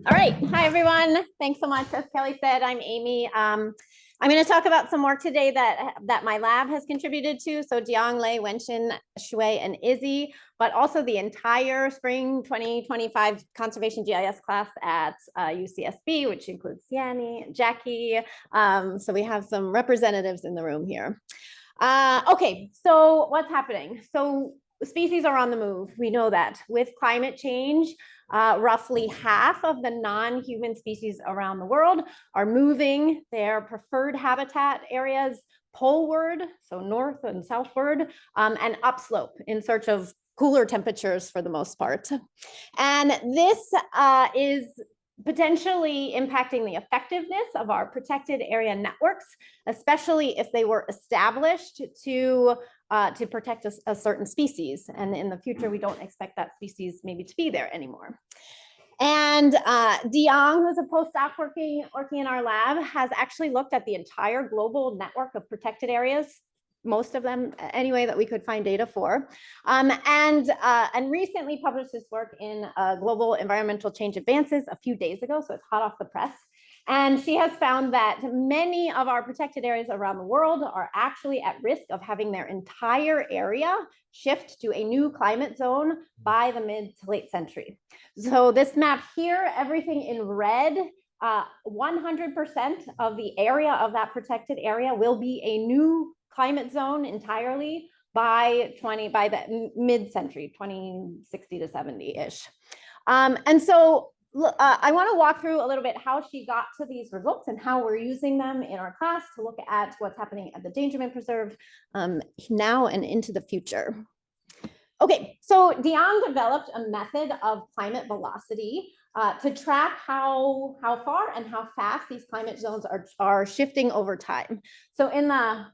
All right. Hi, everyone. Thanks so much. As Kelly said, I'm Amy. I'm going to talk about some work today that my lab has contributed to. So Jiang, Lei, Wenxin, Shui, and Izzy, but also the entire spring 2025 conservation GIS class at UCSB, which includes Siani and Jackie. So we have some representatives in the room here. Okay, so what's happening? So species are on the move. We know that with climate change, roughly half of the non-human species around the world are moving their preferred habitat areas poleward, so north and southward, and upslope in search of cooler temperatures for the most part. And this is potentially impacting the effectiveness of our protected area networks, especially if they were established to protect a certain species. And in the future, we don't expect that species maybe to be there anymore. And Diang, who's a postdoc working in our lab, has actually looked at the entire global network of protected areas, most of them anyway that we could find data for, and recently published this work in Global Environmental Change Advances a few days ago, so it's hot off the press. And she has found that many of our protected areas around the world are actually at risk of having their entire area shift to a new climate zone by the mid to late century. So this map here, everything in red, 100% of the area of that protected area will be a new climate zone entirely by the mid-century, 2060 to 70-ish. And so I want to walk through a little bit how she got to these results and how we're using them in our class to look at what's happening at the Dangermond Preserve now and into the future. Okay, so Diang developed a method of climate velocity to track how far and how fast these climate zones are shifting over time. So I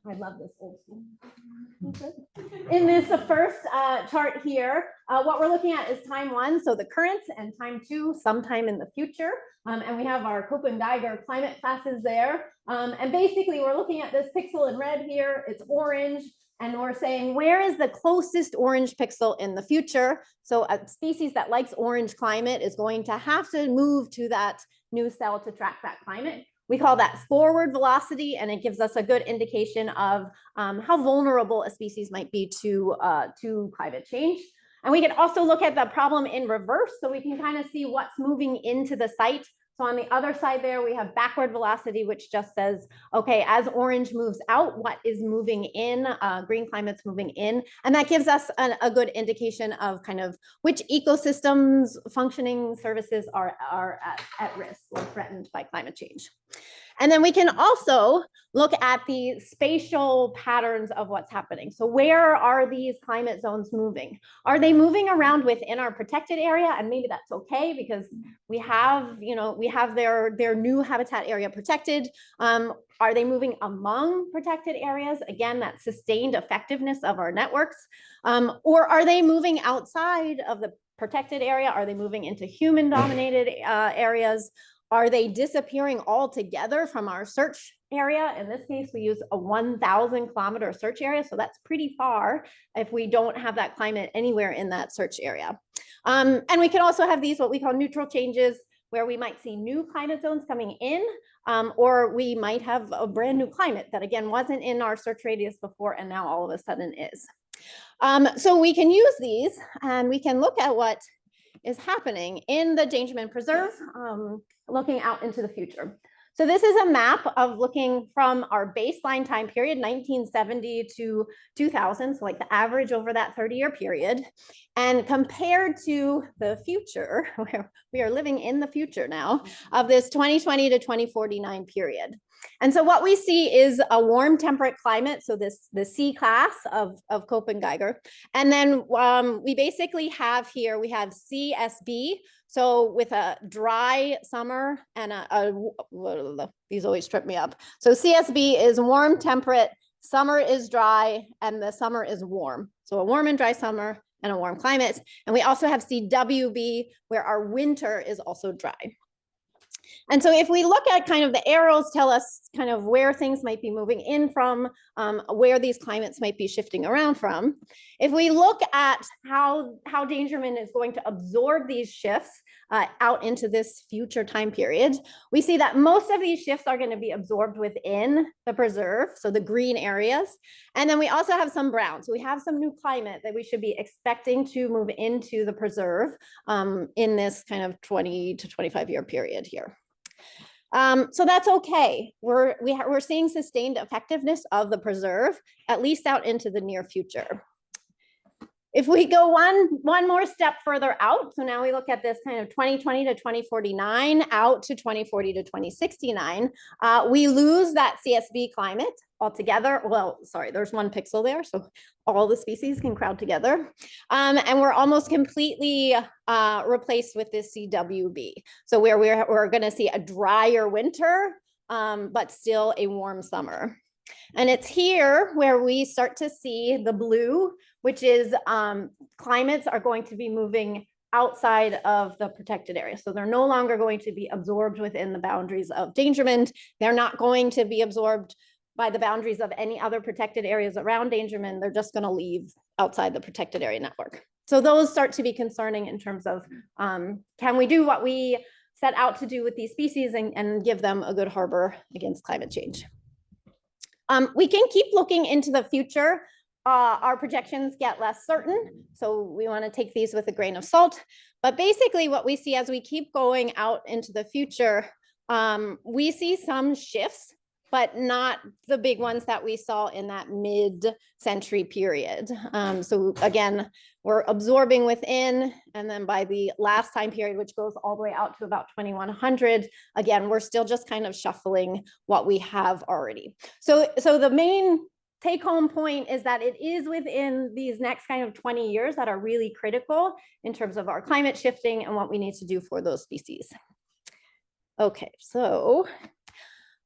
love this old school. In this first chart here, what we're looking at is time 1, so the current, and time 2, sometime in the future. And we have our Kopp and Geiger climate classes there. And basically, we're looking at this pixel in red here. It's orange. And we're saying, where is the closest orange pixel in the future? So a species that likes orange climate is going to have to move to that new cell to track that climate. We call that forward velocity, and it gives us a good indication of how vulnerable a species might be to climate change. And we can also look at the problem in reverse, so we can kind of see what's moving into the site. So on the other side there, we have backward velocity, which just says, okay, as orange moves out, what is moving in, green climate's moving in. And that gives us a good indication of kind of which ecosystems, functioning services are at risk or threatened by climate change. And then we can also look at the spatial patterns of what's happening. So where are these climate zones moving? Are they moving around within our protected area? And maybe that's okay because we have their new habitat area protected. Are they moving among protected areas? Again, that sustained effectiveness of our networks. Or are they moving outside of the protected area? Are they moving into human-dominated areas? Are they disappearing altogether from our search area? In this case, we use a 1,000 kilometer search area. So that's pretty far if we don't have that climate anywhere in that search area. And we can also have these, what we call neutral changes, where we might see new climate zones coming in, or we might have a brand new climate that, again, wasn't in our search radius before and now all of a sudden is. So we can use these and we can look at what is happening in the Dangermond Preserve, looking out into the future. So this is a map of looking from our baseline time period, 1970 to 2000, so like the average over that 30-year period, and compared to the future, where we are living in the future now, of this 2020 to 2049 period. And so what we see is a warm temperate climate, so the C class of Kopp and Geiger. And then we basically have here, we have CSB, so with a dry summer and these always trip me up. So CSB is warm temperate, summer is dry, and the summer is warm. So a warm and dry summer and a warm climate. And we also have CWB, where our winter is also dry. And so if we look at kind of the arrows tell us kind of where things might be moving in from, where these climates might be shifting around from. If we look at how Dangermond is going to absorb these shifts out into this future time period, we see that most of these shifts are going to be absorbed within the preserve, so the green areas. And then we also have some brown. So we have some new climate that we should be expecting to move into the preserve in this kind of 20 to 25 year period here. So that's okay. We're seeing sustained effectiveness of the preserve, at least out into the near future. If we go one more step further out, so now we look at this kind of 2020 to 2049 out to 2040 to 2069, we lose that CSV climate altogether. Well, sorry, there's one pixel there, so all the species can crowd together. And we're almost completely replaced with this CWB. So we're going to see a drier winter, but still a warm summer. And it's here where we start to see the blue, which is climates are going to be moving outside of the protected area. So they're no longer going to be absorbed within the boundaries of Dangermond. They're not going to be absorbed by the boundaries of any other protected areas around Dangermond. They're just going to leave outside the protected area network. So those start to be concerning in terms of can we do what we set out to do with these species and give them a good harbor against climate change. We can keep looking into the future. Our projections get less certain, so we want to take these with a grain of salt. But basically what we see as we keep going out into the future, we see some shifts, but not the big ones that we saw in that mid-century period. So again, we're absorbing within, and then by the last time period, which goes all the way out to about 2100, again, we're still just kind of shuffling what we have already. So the main take-home point is that it is within these next kind of 20 years that are really critical in terms of our climate shifting and what we need to do for those species. Okay, so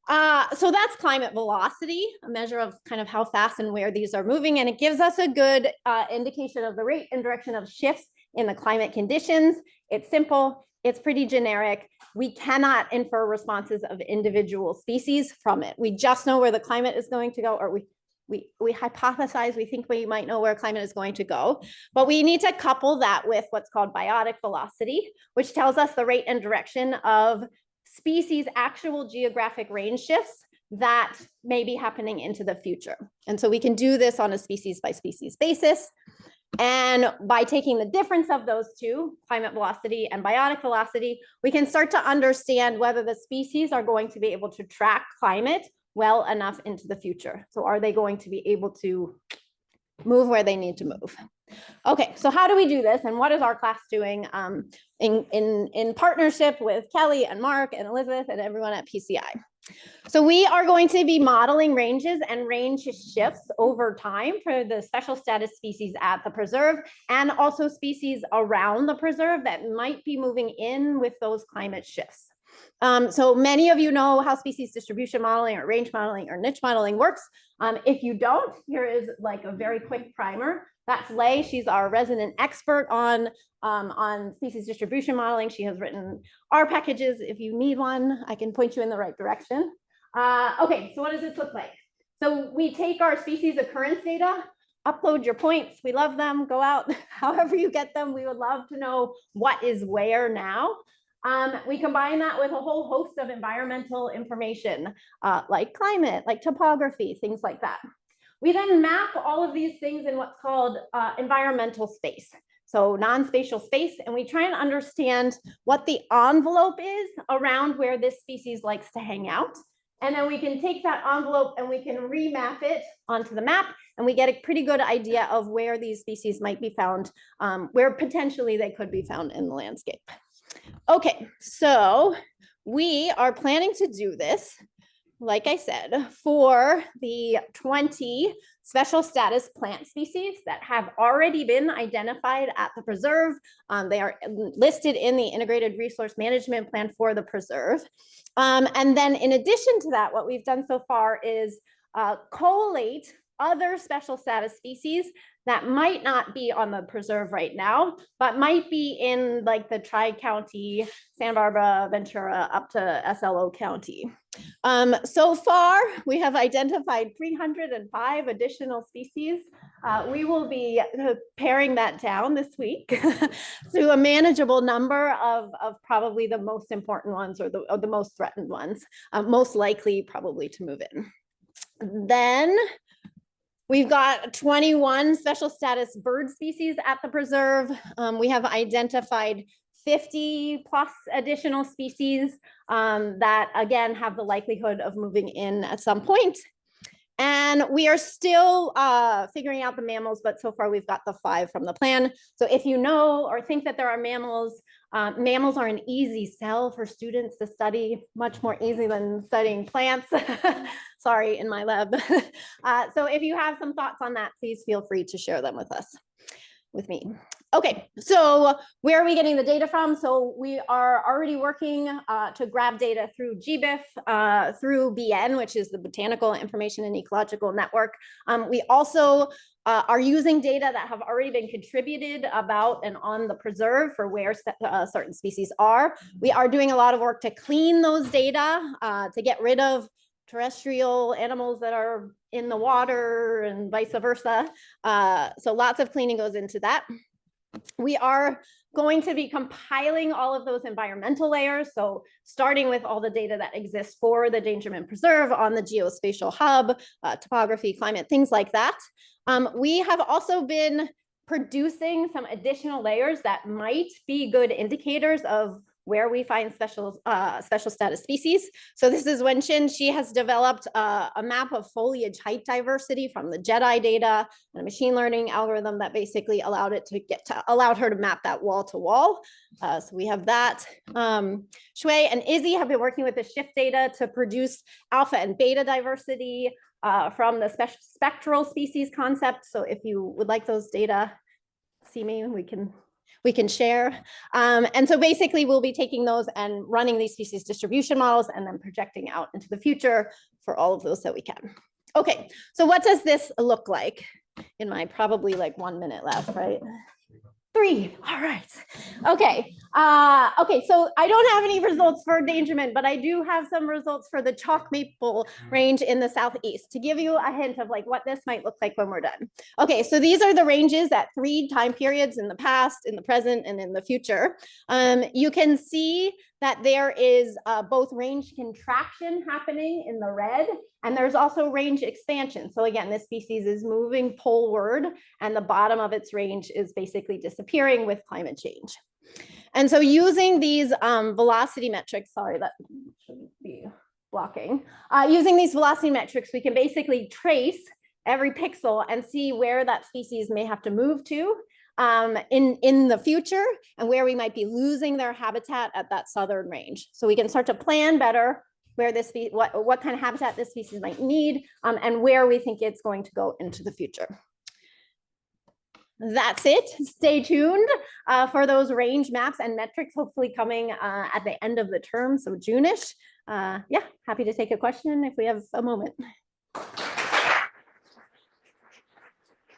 that's climate velocity, a measure of kind of how fast and where these are moving. And it gives us a good indication of the rate and direction of shifts in the climate conditions. It's simple, it's pretty generic. We cannot infer responses of individual species from it. We just know where the climate is going to go, or we hypothesize, we think we might know where climate is going to go, but we need to couple that with what's called biotic velocity, which tells us the rate and direction of species actual geographic range shifts that may be happening into the future. And so we can do this on a species by species basis. And by taking the difference of those two, climate velocity and biotic velocity, we can start to understand whether the species are going to be able to track climate well enough into the future. So are they going to be able to move where they need to move? Okay, so how do we do this, and what is our class doing in partnership with Kelly and Mark and Elizabeth and everyone at PCI? So we are going to be modeling ranges and range shifts over time for the special status species at the preserve and also species around the preserve that might be moving in with those climate shifts. So many of you know how species distribution modeling or range modeling or niche modeling works. If you don't, here is like a very quick primer. That's Lei. She's our resident expert on species distribution modeling. She has written R packages. If you need one, I can point you in the right direction. Okay, so what does this look like? So we take our species occurrence data, upload your points. We love them. Go out however you get them. We would love to know what is where now. We combine that with a whole host of environmental information, like climate, like topography, things like that. We then map all of these things in what's called environmental space, so non-spatial space, and we try and understand what the envelope is around where this species likes to hang out. And then we can take that envelope and we can remap it onto the map, and we get a pretty good idea of where these species might be found, where potentially they could be found in the landscape. Okay, so we are planning to do this, like I said, for the 20 special status plant species that have already been identified at the preserve. They are listed in the Integrated Resource Management Plan for the preserve. And then in addition to that, what we've done so far is collate other special status species that might not be on the preserve right now, but might be in like the Tri-County, Santa Barbara, Ventura, up to SLO County. So far, we have identified 305 additional species. We will be paring that down this week to a manageable number of probably the most important ones or the most threatened ones, most likely probably to move in. Then we've got 21 special status bird species at the preserve. We have identified 50 plus additional species that again have the likelihood of moving in at some point. And we are still figuring out the mammals, but so far we've got the 5 from the plan. So if you know or think that there are mammals, mammals are an easy sell for students to study, much more easy than studying plants. Sorry, in my lab. So if you have some thoughts on that, please feel free to share them with me. Okay, so where are we getting the data from? So we are already working to grab data through GBIF, through BN, which is the Botanical Information and Ecological Network. We also are using data that have already been contributed about and on the preserve for where certain species are. We are doing a lot of work to clean those data, to get rid of terrestrial animals that are in the water and vice versa. So lots of cleaning goes into that. We are going to be compiling all of those environmental layers. So starting with all the data that exists for the Dangermond Preserve on the geospatial hub, topography, climate, things like that. We have also been producing some additional layers that might be good indicators of where we find special status species. So this is Wenxin. She has developed a map of foliage height diversity from the JEDI data and a machine learning algorithm that basically allowed her to map that wall to wall. So we have that. Shui and Izzy have been working with the shift data to produce alpha and beta diversity from the spectral species concept. So if you would like those data, see me, we can share. And so basically we'll be taking those and running these species distribution models and then projecting out into the future for all of those that we can. Okay, so what does this look like in my probably like 1 minute left, right? 3, all right. Okay, okay, so I don't have any results for Dangermond, but I do have some results for the chalk maple range in the southeast to give you a hint of like what this might look like when we're done. Okay, so these are the ranges at 3 time periods in the past, in the present, and in the future. You can see that there is both range contraction happening in the red, and there's also range expansion. So again, this species is moving poleward, and the bottom of its range is basically disappearing with climate change. And so using these velocity metrics, sorry, that shouldn't be blocking. Using these velocity metrics, we can basically trace every pixel and see where that species may have to move to in the future and where we might be losing their habitat at that southern range. So we can start to plan better where this what kind of habitat this species might need and where we think it's going to go into the future. That's it. Stay tuned for those range maps and metrics, hopefully coming at the end of the term, so June-ish. Yeah, happy to take a question if we have a moment.